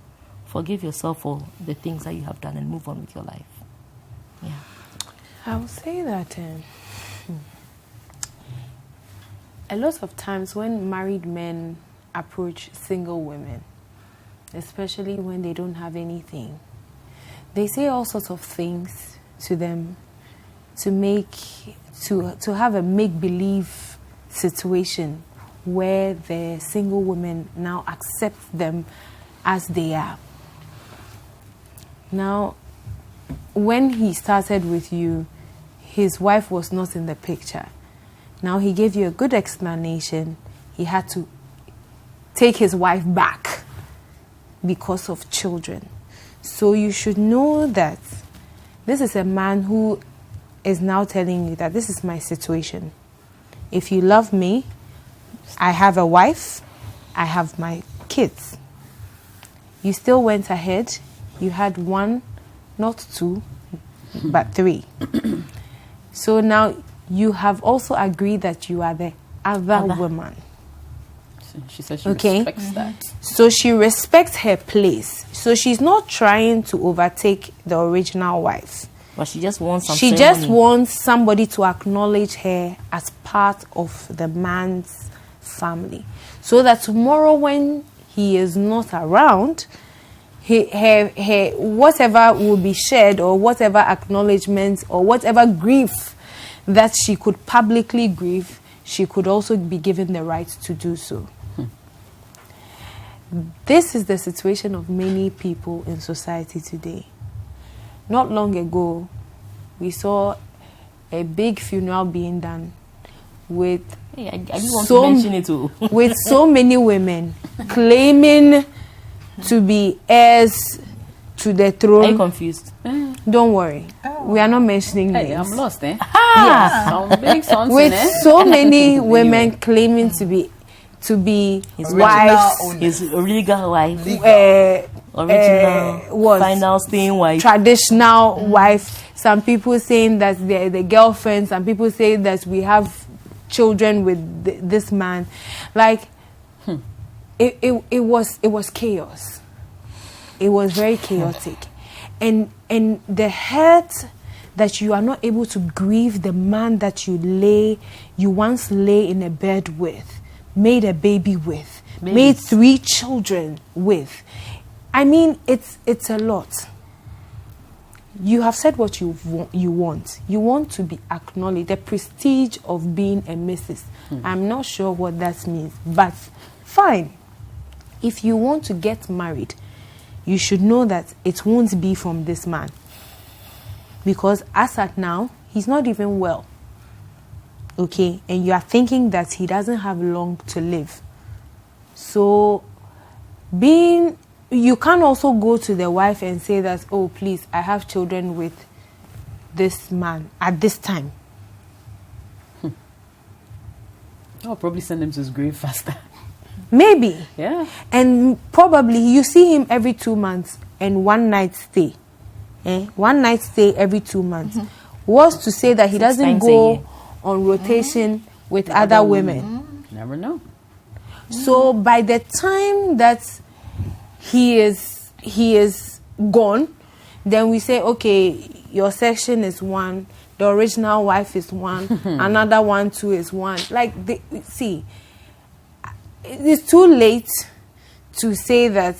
D: Forgive yourself for the things that you have done and move on with your life. Yeah.
B: I would say that a lot of times when married men approach single women, especially when they don't have anything, they say all sorts of things to them to have a make-believe situation where the single women now accept them as they are. Now, when he started with you, his wife was not in the picture. Now he gave you a good explanation. He had to take his wife back because of children. So you should know that this is a man who is now telling you that this is my situation. If you love me, I have a wife, I have my kids. You still went ahead. You had 1, not 2, but 3. So now you have also agreed that you are the other woman.
A: She says she respects that.
B: So she respects her place. So she's not trying to overtake the original wife.
D: But she just wants
B: She just wants somebody to acknowledge her as part of the man's family. So that tomorrow when he is not around, her whatever will be shared, or whatever acknowledgement, or whatever grief that she could publicly grieve, she could also be given the right to do so. This is the situation of many people in society today. Not long ago, we saw a big funeral being done with
D: I didn't want to mention it too.
B: with so many women claiming to be heirs to the throne.
D: Are you confused?
B: Don't worry, we are not mentioning names.
A: Hey, I'm lost, eh?
B: Yes.
A: Some big something,
B: With
A: eh?
B: so many women claiming to be
D: His
B: wives,
D: His legal wife,
B: what?
D: final staying wife.
B: traditional wife. Some people saying that they're the girlfriend. Some people say that we have children with this man. Like, it was chaos. It was very chaotic, and the hurt that you are not able to grieve the man that you once lay in a bed with, made a baby with, made 3 children with. I mean, it's a lot. You have said what you want. You want to be acknowledged, the prestige of being a Mrs. I'm not sure what that means, but fine. If you want to get married, you should know that it won't be from this man. Because as at now, he's not even well. Okay? And you are thinking that he doesn't have long to live. So, you can also go to the wife and say that, oh, please, I have children with this man at this time.
A: I'll probably send him to his grave faster.
B: Maybe.
A: Yeah.
B: And probably you see him every 2 months and one night stay. 1 night stay every 2 months. Was to say that he doesn't go on rotation with other women.
A: Never know.
B: So by the time that he is gone, then we say, okay, your section is 1, the original wife is 1, another one too is 1. Like, see, it's too late to say that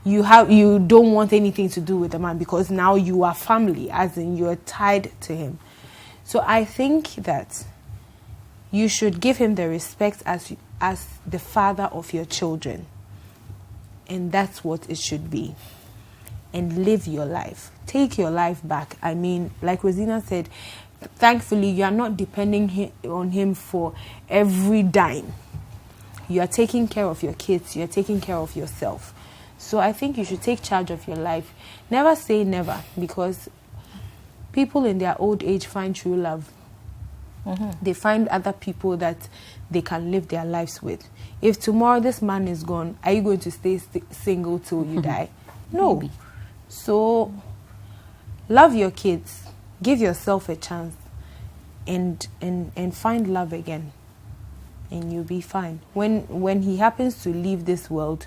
B: you don't want anything to do with the man, because now you are family, as in you're tied to him. So I think that you should give him the respect as the father of your children. And that's what it should be. And live your life. Take your life back. I mean, like Rosina said, thankfully you are not depending on him for every dime. You are taking care of your kids. You are taking care of yourself. So I think you should take charge of your life. Never say never, because people in their old age find true love. They find other people that they can live their lives with. If tomorrow this man is gone, are you going to stay single till you die? No.
D: Maybe.
B: So love your kids. Give yourself a chance and find love again. And you'll be fine. When he happens to leave this world,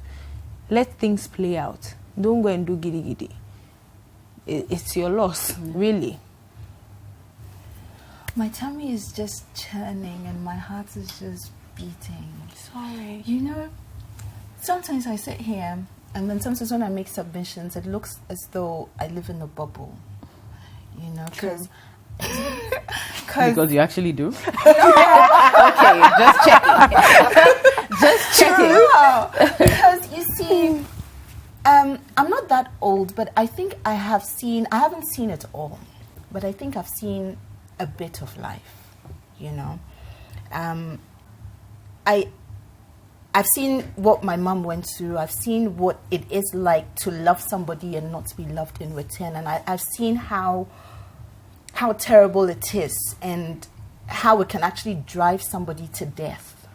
B: let things play out. Don't go and do giddy giddy. It's your loss, really.
C: My tummy is just churning and my heart is just beating.
B: Sorry.
C: You know, sometimes I sit here and then sometimes when I make submissions, it looks as though I live in a bubble. You know, because
A: you actually do. Okay, just checking. Just checking.
C: Because you see, I'm not that old, but I think I haven't seen it all, but I think I've seen a bit of life, you know. I've seen what my mom went through. I've seen what it is like to love somebody and not to be loved in return, and I've seen how terrible it is and how it can actually drive somebody to death,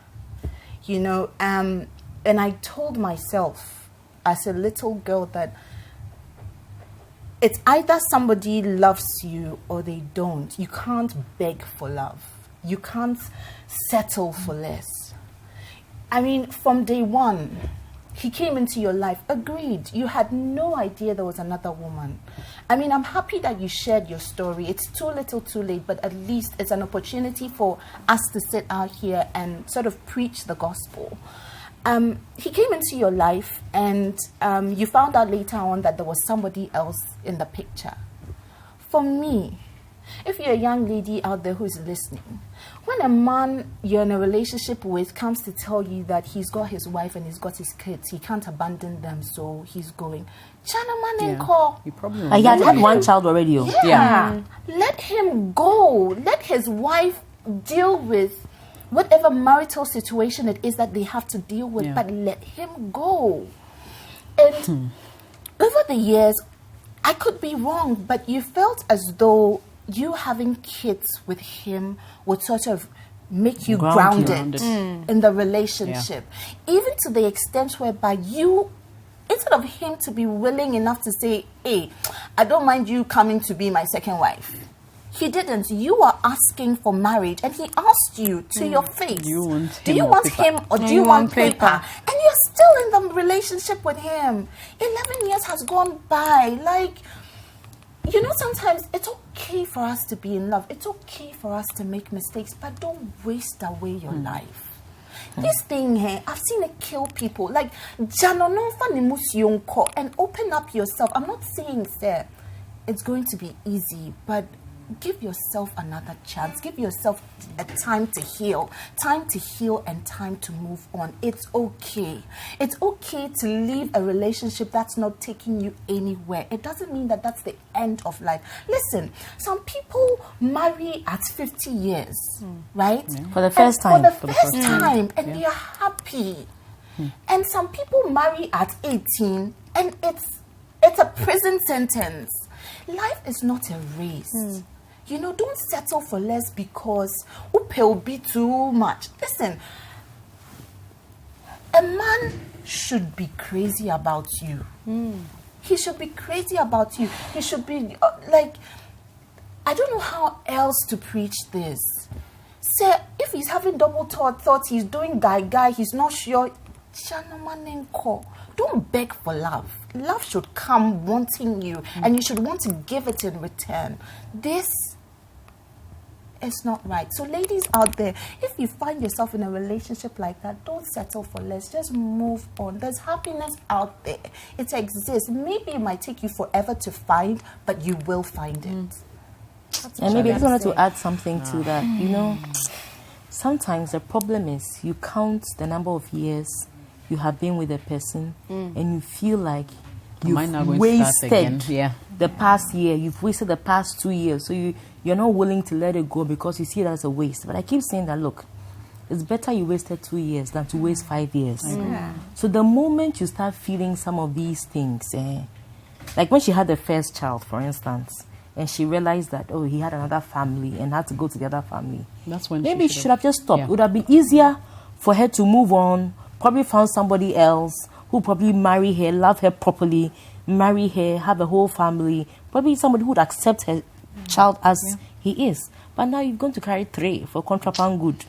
C: you know. And I told myself as a little girl that it's either somebody loves you or they don't. You can't beg for love. You can't settle for less. I mean, from day one, he came into your life. Agreed. You had no idea there was another woman. I mean, I'm happy that you shared your story. It's too little too late, but at least it's an opportunity for us to sit out here and sort of preach the gospel. he came into your life and you found out later on that there was somebody else in the picture. For me, if you're a young lady out there who is listening, when a man you're in a relationship with comes to tell you that he's got his wife and he's got his kids, he can't abandon them, so he's going,
A: You probably
D: he had one child already.
C: Let him go. Let his wife deal with whatever marital situation it is that they have to deal with, but let him go. And over the years, I could be wrong, but you felt as though you having kids with him would sort of make you grounded in the relationship. Even to the extent whereby you, instead of him to be willing enough to say, hey, I don't mind you coming to be my second wife. He didn't. You are asking for marriage, and he asked you to your face. Do you want him or do you want paper? And you're still in the relationship with him. 11 years has gone by. Like, you know, sometimes it's okay for us to be in love. It's okay for us to make mistakes, but don't waste away your life. This thing here, I've seen it kill people. Like, and open up yourself. I'm not saying, sir, it's going to be easy, but give yourself another chance. Give yourself a time to heal and time to move on. It's okay. It's okay to leave a relationship that's not taking you anywhere. It doesn't mean that that's the end of life. Listen, some people marry at 50 years, right?
D: For the first time.
C: For the first time, and they are happy. And some people marry at 18, and it's a prison sentence. Life is not a race. You know, don't settle for less because it will be too much. Listen, a man should be crazy about you. He should be crazy about you. He should be like, I don't know how else to preach this. Say, if he's having double thoughts, he's doing guy, he's not sure. Don't beg for love. Love should come wanting you, and you should want to give it in return. This is not right. So ladies out there, if you find yourself in a relationship like that, don't settle for less. Just move on. There's happiness out there. It exists. Maybe it might take you forever to find, but you will find it.
D: And maybe I just wanted to add something to that. You know, sometimes the problem is you count the number of years you have been with a person and you feel like you've wasted the past year, you've wasted the past 2 years, so you're not willing to let it go because you see it as a waste. But I keep saying that, look, it's better you wasted 2 years than to waste 5 years. So the moment you start feeling some of these things, like when she had the first child, for instance, and she realized that, oh, he had another family and had to go to the other family,
A: that's when
D: maybe she should have just stopped. It would have been easier for her to move on, probably found somebody else who probably marry her, love her properly, marry her, have a whole family, probably somebody who would accept her child as he is. But now you're going to carry 3 for contraband good.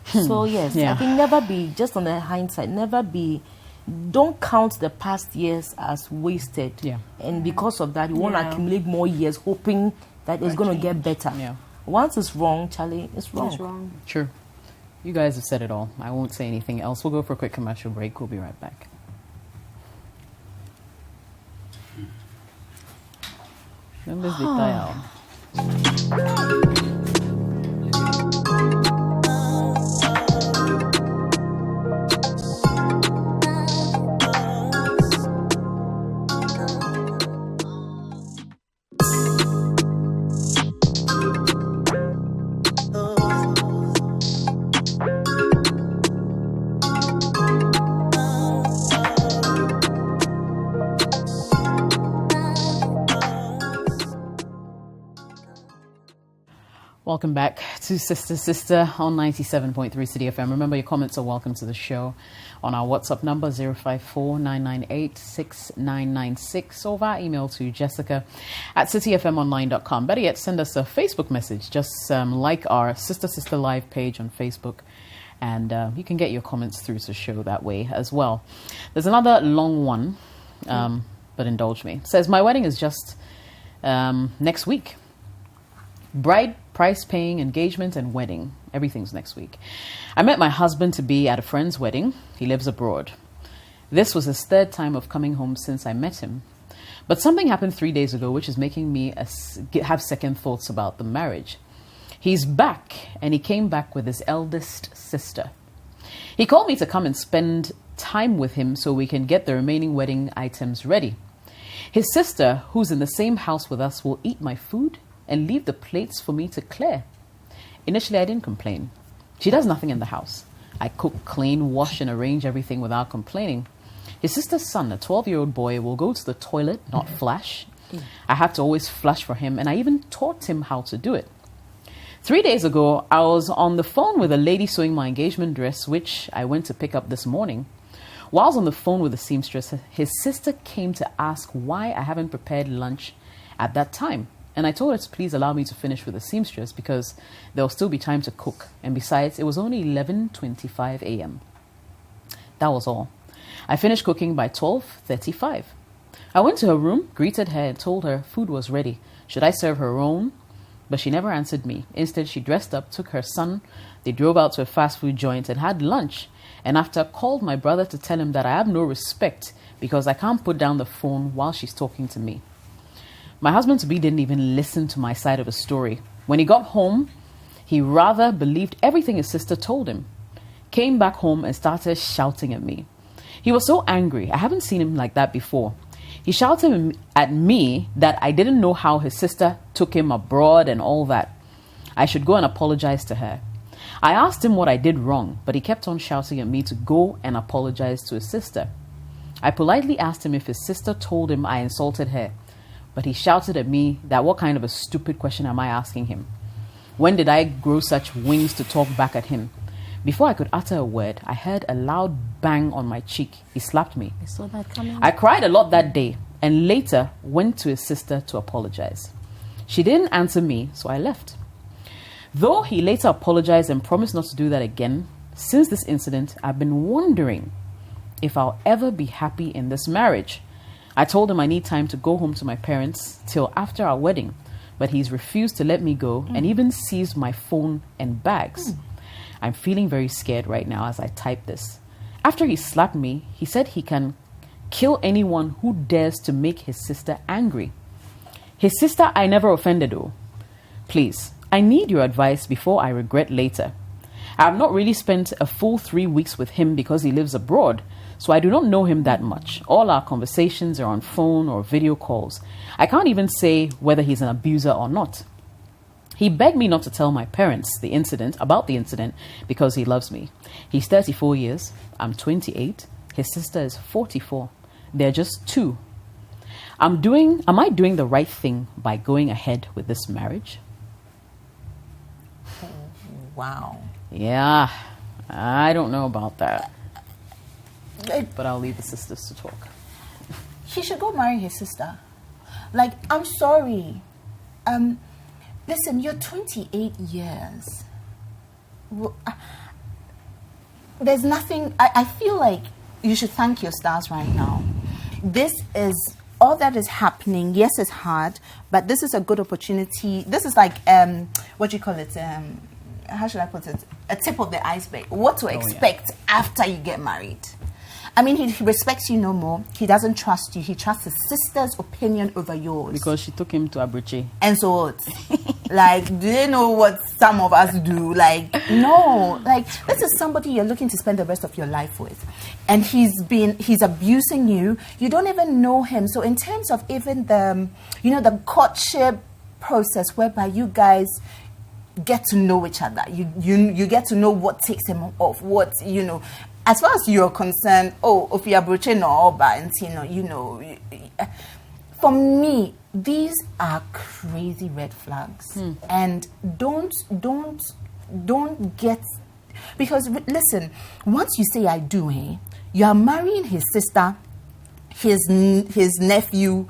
D: So yes, I think never be, just on the hindsight, don't count the past years as wasted. And because of that, you want to accumulate more years hoping that it's going to get better. Once it's wrong, Charlie, it's wrong.
B: It's wrong.
A: True. You guys have said it all. I won't say anything else. We'll go for a quick commercial break. We'll be right back. Members de dial. Welcome back to Sister on 97.3 City FM. Remember, your comments are welcome to the show on our WhatsApp number 054-998-6996 or via email to jessica@cityfmonline.com. Better yet, send us a Facebook message. Just like our Sister Live page on Facebook, and you can get your comments through to the show that way as well. There's another long one, but indulge me. It says, my wedding is just next week. Bride, price paying, engagement, and wedding. Everything's next week. I met my husband to be at a friend's wedding. He lives abroad. This was his third time of coming home since I met him. But something happened 3 days ago, which is making me have second thoughts about the marriage. He's back, and he came back with his eldest sister. He called me to come and spend time with him so we can get the remaining wedding items ready. His sister, who's in the same house with us, will eat my food and leave the plates for me to clear. Initially, I didn't complain. She does nothing in the house. I cook, clean, wash, and arrange everything without complaining. His sister's son, a 12-year-old boy, will go to the toilet, not flush. I had to always flush for him, and I even taught him how to do it. 3 days ago, I was on the phone with a lady sewing my engagement dress, which I went to pick up this morning. While I was on the phone with the seamstress, his sister came to ask why I haven't prepared lunch at that time. And I told her to please allow me to finish with the seamstress because there will still be time to cook. And besides, it was only 11:25 a.m. That was all. I finished cooking by 12:35. I went to her room, greeted her, and told her food was ready. Should I serve her own? But she never answered me. Instead, she dressed up, took her son. They drove out to a fast food joint and had lunch. And after, called my brother to tell him that I have no respect because I can't put down the phone while she's talking to me. My husband-to-be didn't even listen to my side of the story. When he got home, he rather believed everything his sister told him. Came back home and started shouting at me. He was so angry. I haven't seen him like that before. He shouted at me that I didn't know how his sister took him abroad and all that. I should go and apologize to her. I asked him what I did wrong, but he kept on shouting at me to go and apologize to his sister. I politely asked him if his sister told him I insulted her, but he shouted at me that what kind of a stupid question am I asking him? When did I grow such wings to talk back at him? Before I could utter a word, I heard a loud bang on my cheek. He slapped me.
D: I saw that coming.
A: I cried a lot that day and later went to his sister to apologize. She didn't answer me, so I left. Though he later apologized and promised not to do that again, since this incident, I've been wondering if I'll ever be happy in this marriage. I told him I need time to go home to my parents till after our wedding, but he's refused to let me go and even seized my phone and bags. I'm feeling very scared right now as I type this. After he slapped me, he said he can kill anyone who dares to make his sister angry. His sister I never offended though. Please, I need your advice before I regret later. I have not really spent a full 3 weeks with him because he lives abroad, so I do not know him that much. All our conversations are on phone or video calls. I can't even say whether he's an abuser or not. He begged me not to tell my parents about the incident because he loves me. He's 34 years. I'm 28. His sister is 44. They're just two. Am I doing the right thing by going ahead with this marriage?
C: Wow.
A: Yeah, I don't know about that. But I'll leave the sisters to talk.
C: He should go marry his sister. Like, I'm sorry. Listen, you're 28 years. There's nothing... I feel like you should thank your stars right now. This is... All that is happening, yes, it's hard, but this is a good opportunity. This is like, what do you call it? How should I put it? A tip of the iceberg. What to expect after you get married. I mean, he respects you no more. He doesn't trust you. He trusts his sister's opinion over yours.
A: Because she took him to Abusive.
C: And so what? Like, do they know what some of us do? Like, no. Like, this is somebody you're looking to spend the rest of your life with. And he's abusing you. You don't even know him. So in terms of even the courtship process whereby you guys get to know each other. You get to know what takes him off, what, as far as you're concerned, if you're broaching or for me, these are crazy red flags. And don't get, because listen, once you say I do, you are marrying his sister, his nephew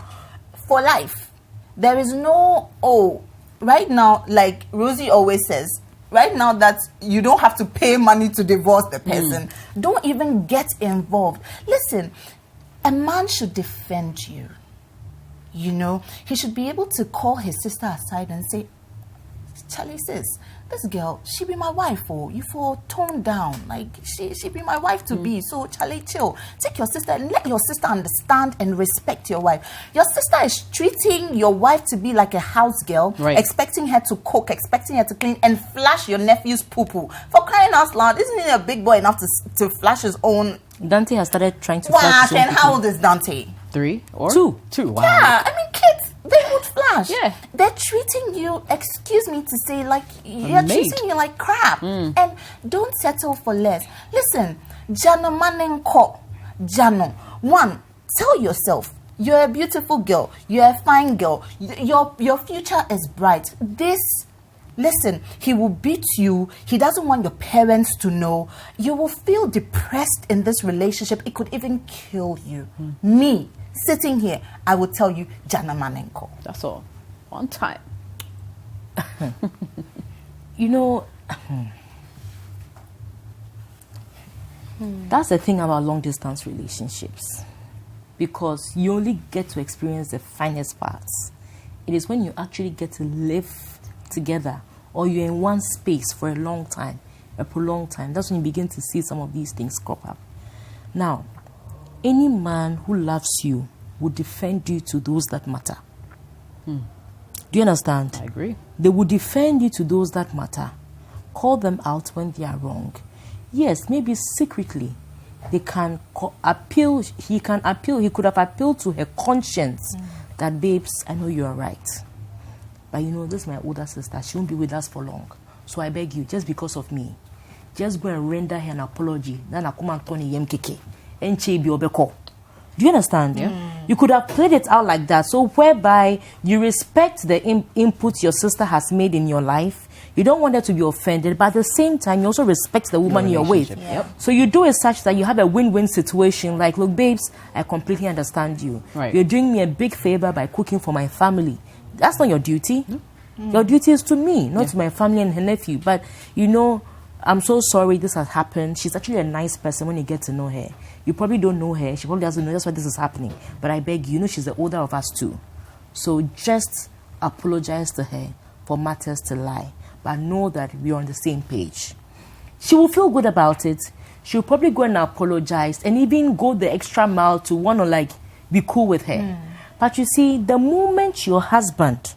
C: for life. There is no, right now, like Rosie always says, right now that you don't have to pay money to divorce the person. Don't even get involved. Listen, a man should defend you. He should be able to call his sister aside and say, Charlie says, this girl, she be my wife, you for tone down. Like, she be my wife to be. So, Charlie, chill. Take your sister and let your sister understand and respect your wife. Your sister is treating your wife to be like a house girl, expecting her to cook, expecting her to clean, and flash your nephew's poo-poo. For crying out loud, isn't he a big boy enough to flash his own?
D: Dante has started trying to flash his own
C: and how old is Dante?
A: 3 or
D: 2?
A: 2, wow.
C: Yeah, I mean, kids, they would flash.
A: Yeah.
C: They're treating you, excuse me to say, like, you're treating you like crap. And don't settle for less. Listen, Jano Manenko, Jano. 1, tell yourself, you're a beautiful girl. You're a fine girl. Your future is bright. Listen, he will beat you. He doesn't want your parents to know. You will feel depressed in this relationship. It could even kill you. Me, sitting here, I will tell you, Jana Manenko.
A: That's all. On time.
D: You know, that's the thing about long distance relationships. Because you only get to experience the finest parts. It is when you actually get to live together, or you're in one space for a long time, a prolonged time, that's when you begin to see some of these things crop up. Now, any man who loves you will defend you to those that matter. Do you understand?
A: I agree.
D: They will defend you to those that matter. Call them out when they are wrong. Yes, maybe secretly they can appeal. He could have appealed to her conscience that, babes, I know you are right. But you know, this is my older sister. She won't be with us for long. So I beg you, just because of me, just go and render her an apology. Then I come and turn yemkeke. Do you understand? Yeah. You could have played it out like that. So whereby you respect the input your sister has made in your life. You don't want her to be offended, but at the same time, you also respect the woman you're with.
A: Yep.
D: So you do it such that you have a win-win situation. Like, look, babes, I completely understand you.
A: Right.
D: You're doing me a big favor by cooking for my family. That's not your duty. Your duty is to me, not to my family and her nephew. But, you know, I'm so sorry this has happened. She's actually a nice person when you get to know her. You probably don't know her. She probably doesn't know that's why this is happening. But I beg you, know she's the older of us too. So just apologize to her for matters to lie. But know that we're on the same page. She will feel good about it. She'll probably go and apologize and even go the extra mile to want to, like, be cool with her. But you see, the moment your husband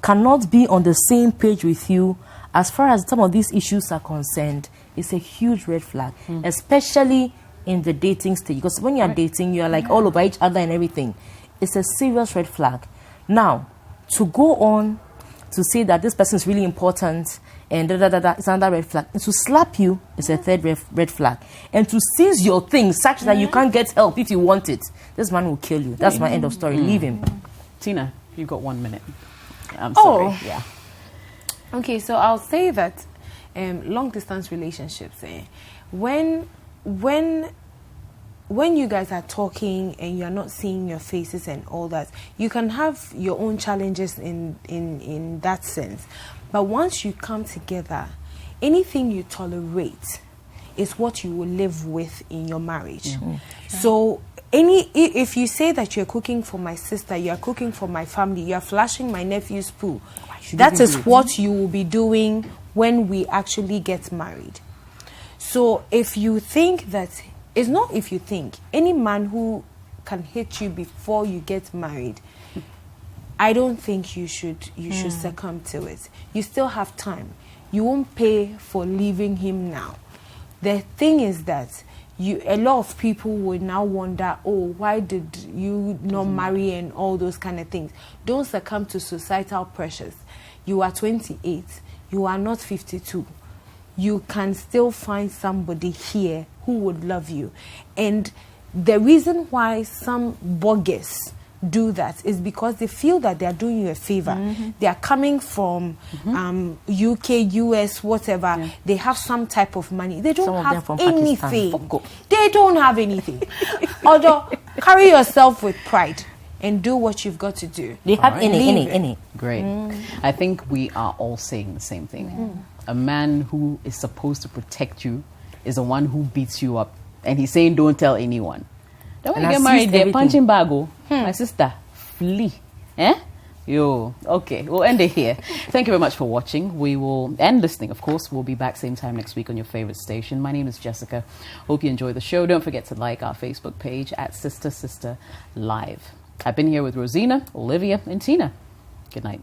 D: cannot be on the same page with you as far as some of these issues are concerned, it's a huge red flag, especially in the dating stage. Because when you're dating, you're like all over each other and everything. It's a serious red flag. Now, to go on to say that this person is really important and it's another red flag. And to slap you is a third red flag. And to seize your things such that you can't get help if you want it, this man will kill you. That's my end of story. Leave him. Tina,
A: you've got 1 minute. I'm sorry. Yeah.
B: Okay, so I'll say that long distance relationships, when you guys are talking and you're not seeing your faces and all that, you can have your own challenges in that sense. But once you come together, anything you tolerate is what you will live with in your marriage. So if you say that you're cooking for my sister, you're cooking for my family, you're flashing my nephew's poo, that is what you will be doing when we actually get married. So if you think that, it's not if you think, any man who can hit you before you get married, I don't think you should succumb to it. You still have time. You won't pay for leaving him now. The thing is that a lot of people will now wonder, why did you not marry and all those kind of things. Don't succumb to societal pressures. You are 28. You are not 52. You can still find somebody here who would love you. And the reason why some bogus do that is because they feel that they are doing you a favor. They are coming from UK, US, whatever. Yeah. They have some type of money. They don't have anything. They don't have anything. Although, carry yourself with pride and do what you've got to do.
D: They have any.
A: Great. I think we are all saying the same thing. A man who is supposed to protect you is the one who beats you up. And he's saying, don't tell anyone. Then when you get married, they're punching bag. My sister, flee. You're Yo, okay, we'll end it here. Thank you very much for watching. We will, and listening, of course. We'll be back same time next week on your favorite station. My name is Jessica. Hope you enjoy the show. Don't forget to like our Facebook page at Sister Live. I've been here with Rosina, Olivia, and Tina. Good night.